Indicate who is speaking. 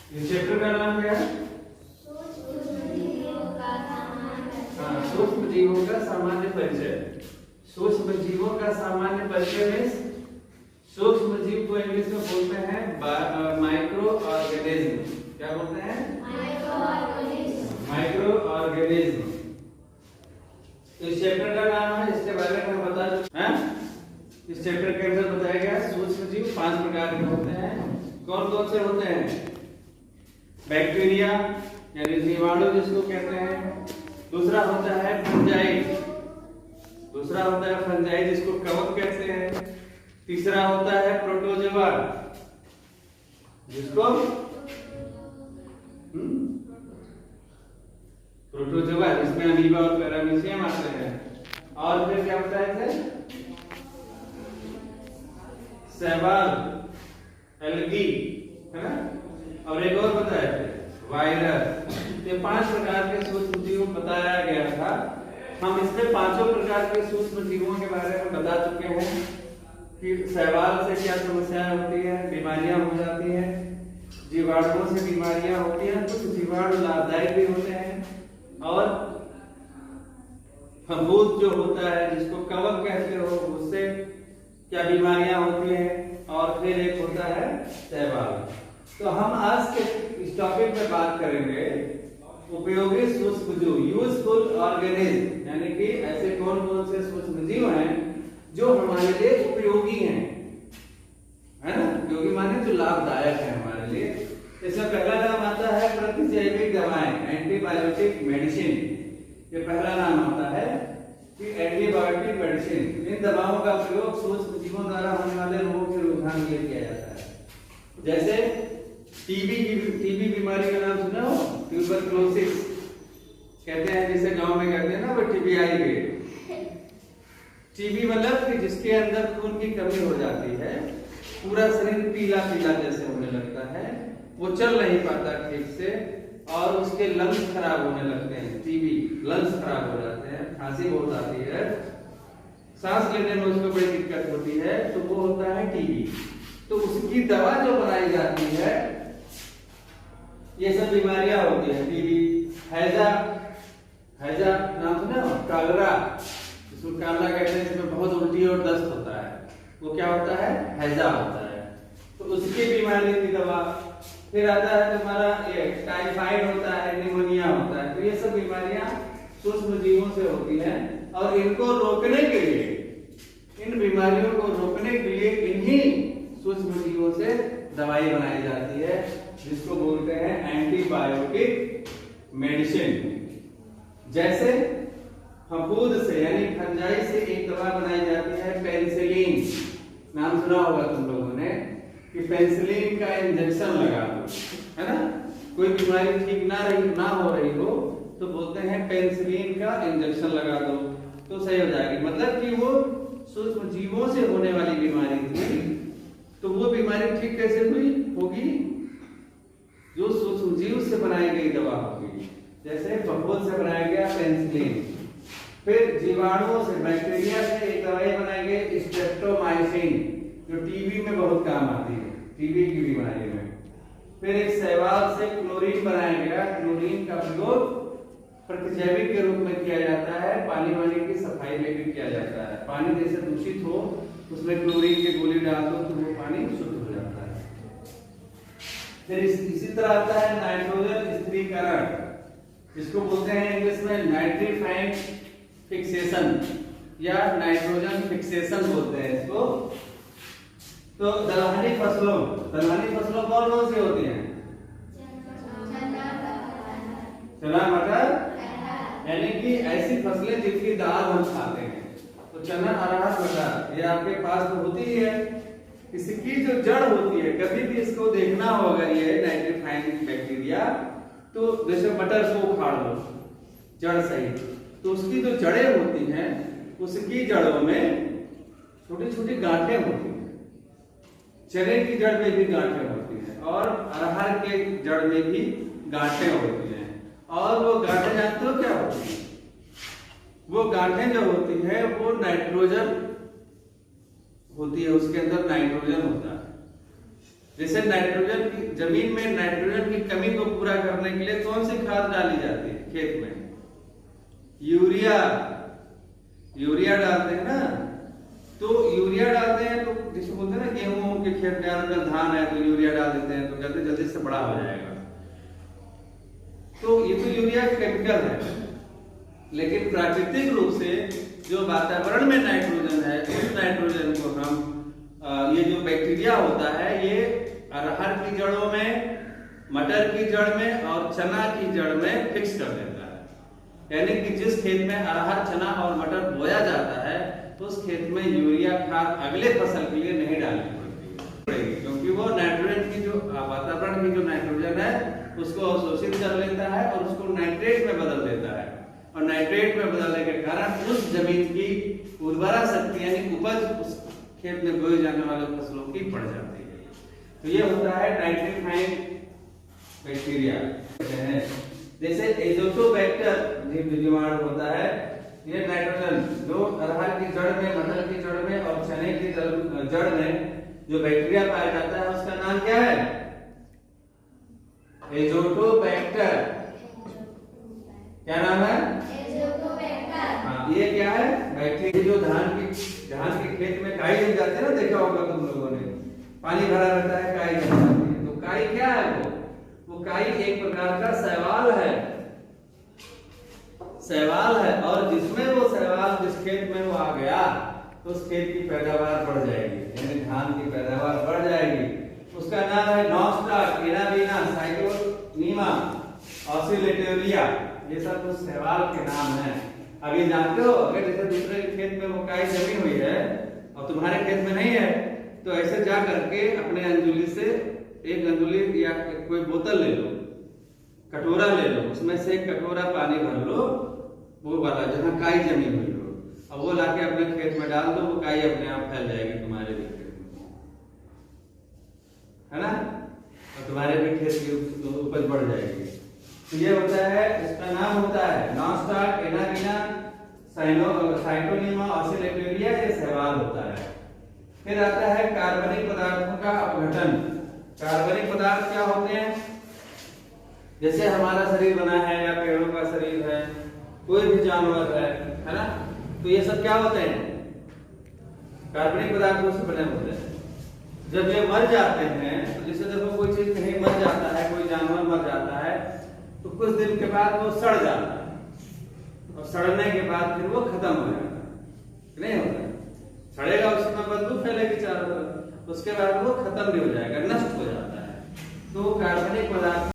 Speaker 1: इस चैप्टर का नाम क्या है? सूक्ष्म जीवों का सामान्य परिचय। सूक्ष्म जीवों का सामान्य परिचय में सूक्ष्म जीव को इंग्लिश में बोलते हैं माइक्रो ऑर्गेनिज्म। क्या बोलते हैं? Micro organism. इस चैप्टर का नाम है, इसके बारे में हम बता चुके हैं। इस चैप्टर के अंदर बताया गया सूक्ष्म जीव 5 प्रकार के होते हैं। कौन कौन से होते हैं? बैक्टीरिया यानी जीवाणु जिसको कहते हैं। दूसरा होता है फंजाई, जिसको कवक कहते हैं। तीसरा होता है प्रोटोजोआ, जिसको प्रोटोजोआ जिसमें अमीबा और पैरामीशियम आते हैं। और फिर क्या होता है? शैवाल, एल्गी, है ना? और एक और बताया वायरस। ये 5 प्रकार के सूक्ष्म जीव बताया गया था। हम इसमें 5 प्रकार के सूक्ष्म जीवों के बारे में बता चुके हैं कि शैवाल से क्या समस्याएं होती है, बीमारियां हो जाती हैं। जीवाणुओं से बीमारियां होती हैं। कुछ जीवाणु लाभदायक भी होते हैं। और फफूंद जो होता है, जिसको कवक कहते हो, उससे क्या बीमारियां होती हैं। और फिर एक होता है शैवाल। तो हम आज के इस टॉपिक में बात करेंगे उपयोगी सूक्ष्म जीव, यूजफुल ऑर्गेनिज्म, यानी कि ऐसे कौन कौन से सूक्ष्म जीव हैं जो हमारे लिए उपयोगी हैं, है ना? उपयोगी माने जो लाभदायक है हमारे लिए। इसमें पहला नाम आता है प्रतिजैविक दवाएं, एंटीबायोटिक मेडिसिन। ये पहला नाम आता है कि एंटीबायोटिक मेडिसिन। इन दवाओं का प्रयोग सूक्ष्म जीवों द्वारा होने वाले रोगों के रोकथाम के लिए किया जाता है। जैसे टीबी बीमारी का नाम सुना हो? ट्यूबरक्लोसिस कहते हैं, जिसे गांव में कहते हैं ना, वो टीबी आई गई। टीबी मतलब कि जिसके अंदर खून की कमी हो जाती है, पूरा शरीर पीला पीला जैसे होने लगता है, वो चल नहीं पाता ठीक से, और उसके लंग्स खराब होने लगते हैं। टीबी लंग्स खराब हो जाते हैं, खांसी बहुत आती है, सांस लेने में उसको बड़ी दिक्कत होती है, तो वो होता है टीबी। तो उसकी दवा जो बनाई जाती है, ये सब बीमारियां होती है। टीबी, हैजा नाम सुना? कालरा, जिसको कालरा कहते हैं, इसमें बहुत उल्टी और दस्त होता है, वो क्या होता है? हैजा होता है। तो उसकी बीमारी की दवा। फिर आता है तुम्हारा ये टाइफाइड होता है, निमोनिया होता है। तो ये सब बीमारियां सूक्ष्म जीवों से होती हैं, और इनको रोकने के लिए, इन बीमारियों को रोकने के लिए इन्हीं सूक्ष्म जीवों से दवाई बनाई जाती है, जिसको बोलते हैं एंटीबायोटिक मेडिसिन। जैसे फफूंद से यानी फंजाई से एक दवा बनाई जाती है पेनिसिलिन। नाम सुना होगा तुम लोगों ने कि पेनिसिलिन का इंजेक्शन लगा दो, है ना? कोई बीमारी ठीक ना हो रही हो तो बोलते हैं पेनिसिलिन का इंजेक्शन लगा दो तो सही हो जाएगी। मतलब कि वो सूक्ष्म जीवों से होने वाली बीमारी थी, तो वो बीमारी ठीक कैसे होगी? जो सूक्ष्म जीव से बनाई गई दवा होगी। जैसे फफूंद से बनाया गया पेनिसिलिन। फिर जीवाणुओं से, बैक्टीरिया से एक दवाई बनाई गई स्ट्रेप्टोमाइसिन, जो टीबी में बहुत काम आती है, टीबी की बीमारी में। फिर एक शैवाल से क्लोरीन बनाया गया। क्लोरीन का प्रयोग प्रतिजैविक के रूप में किया जाता है, पानी वानी की सफाई में भी किया जाता है। पानी जैसे दूषित हो, उसमें क्लोरीन की गोली डाल दो तो वो पानी शुद्ध हो जाता है। फिर इसी तरह आता है नाइट्रोजन स्थिरीकरण, जिसको बोलते हैं इंग्लिश में नाइट्रीफाइन फिक्सेशन या नाइट्रोजन फिक्सेशन बोलते हैं इसको। तो दलहनी फसलों कौन कौन सी होती हैं? चना, मटर, यानी कि ऐसी फसलें जिनकी दाल हम खाते हैं। तो चना, अरहर, मटर ये आपके पास तो होती ही है। इसकी जो जड़ होती है, कभी भी इसको देखना होगा, ये नाइट्रीफाइन बैक्टीरिया, तो जैसे मटर को उखाड़ लो जड़ सहित, तो उसकी जो जड़ें होती हैं, उसकी जड़ों में छोटी छोटी गांठें होती हैं। चने की जड़ में भी गांठें होती हैं, और अरहर के जड़ में भी गांठें होती हैं। और वो गांठें जानते हो क्या होती है? वो गांठें जो होती है वो नाइट्रोजन होती है, उसके अंदर नाइट्रोजन होता है। जैसे नाइट्रोजन की, जमीन में नाइट्रोजन की कमी को पूरा करने के लिए कौन सी खाद डाली जाती है खेत में? यूरिया। यूरिया डालते हैं ना, तो यूरिया डालते हैं तो जिसे बोलते हैं ना गेहूं के खेत में अगर धान है तो यूरिया डाल देते हैं तो जल्दी जल्दी से बड़ा हो जाएगा। तो ये तो यूरिया केमिकल है, लेकिन प्राकृतिक रूप से जो वातावरण में नाइट्रोजन है, उस नाइट्रोजन को हम ये जो बैक्टीरिया होता है ये अरहर की जड़ों में, मटर की जड़ में और चना की जड़ में फिक्स कर देता है। यानी कि जिस खेत में अरहर, चना और मटर बोया जाता है उस खेत में यूरिया खाद अगले फसल के लिए नहीं डालनी पड़ेगी, क्योंकि वो नाइट्रोजन की जो वातावरण की जो नाइट्रोजन है उसको अवशोषित कर लेता है और उसको नाइट्रेट में बदल देता है, और नाइट्रेट में बदलने के कारण उस जमीन की उर्वरा शक्ति यानी उपज उस खेत में बोए जाने वाले फसलों की बढ़ जाती है। तो ये होता है नाइट्रीफाइंग बैक्टीरिया। जैसे एजोटोबैक्टर जीवाणु होता है, ये नाइट्रोजन जो अरहर की जड़ में, मटर की जड़ में और चने की जड़ में जो बैक्टीरिया पाया जाता है उसका नाम क्या है? एजोटोबैक्टर। क्या नाम है? एजोटोबैक्टर। हाँ, ये क्या है? बैक्टीरिया जो धान के खेत में काई जम जाती है ना, देखा होगा तुम लोगों ने, पानी भरा रहता है, काई जम जाती है। तो काई क्या है? वो काई एक प्रकार का शैवाल है, शैवाल है, और जिसमें वो शैवाल जिस खेत में वो आ गया तो उस खेत की पैदावार बढ़ जाएगी, यानी धान की पैदावार बढ़ जाएगी। उसका नाम है नॉस्टार्च, एनाबीना, साइक्लोनीमा, ऑसिलेटोरिया। ये सब उस शैवाल के नाम है। अभी जानते हो, अगर जैसे दूसरे खेत में वो काई जमी हुई है और तुम्हारे खेत में नहीं है, तो ऐसे जा करके अपने अंजुली से एक अंजुली या कोई बोतल ले लो, कटोरा ले लो, उसमें से एक कटोरा पानी भर लो, वो वाला जहाँ काई जमी हुई हो, अब वो लाके अपने खेत में डाल दो, वो काई अपने आप फैल जाएगी तुम्हारे भी खेत में, है ना, और तुम्हारे भी खेत की उपज बढ़ जाएगी। तो ये होता है, इसका नाम होता है नॉस्टार्च, एनाबीना, साइटोनीमा, ऑसिलेटोरिया, ये शैवाल होता है। फिर आता है कार्बनिक पदार्थों का अपघटन। कार्बनिक पदार्थ क्या होते हैं? जैसे हमारा शरीर बना है या पेड़ों का शरीर है, कोई भी जानवर है ना, तो ये सब क्या होते हैं? कार्बनिक पदार्थों से बने होते हैं। जब ये मर जाते हैं, तो जैसे देखो कोई चीज कहीं मर जाता है, कोई जानवर मर जाता है, तो कुछ दिन के बाद वो सड़ जाता है, और सड़ने के बाद फिर वो खत्म हो जाता है, नहीं होता है? सड़ेगा, उसमें बदबू फैलेगी चारों तरफ, उसके बाद वो खत्म भी हो जाएगा, नष्ट हो जाता है। तो कार्बनिक पदार्थ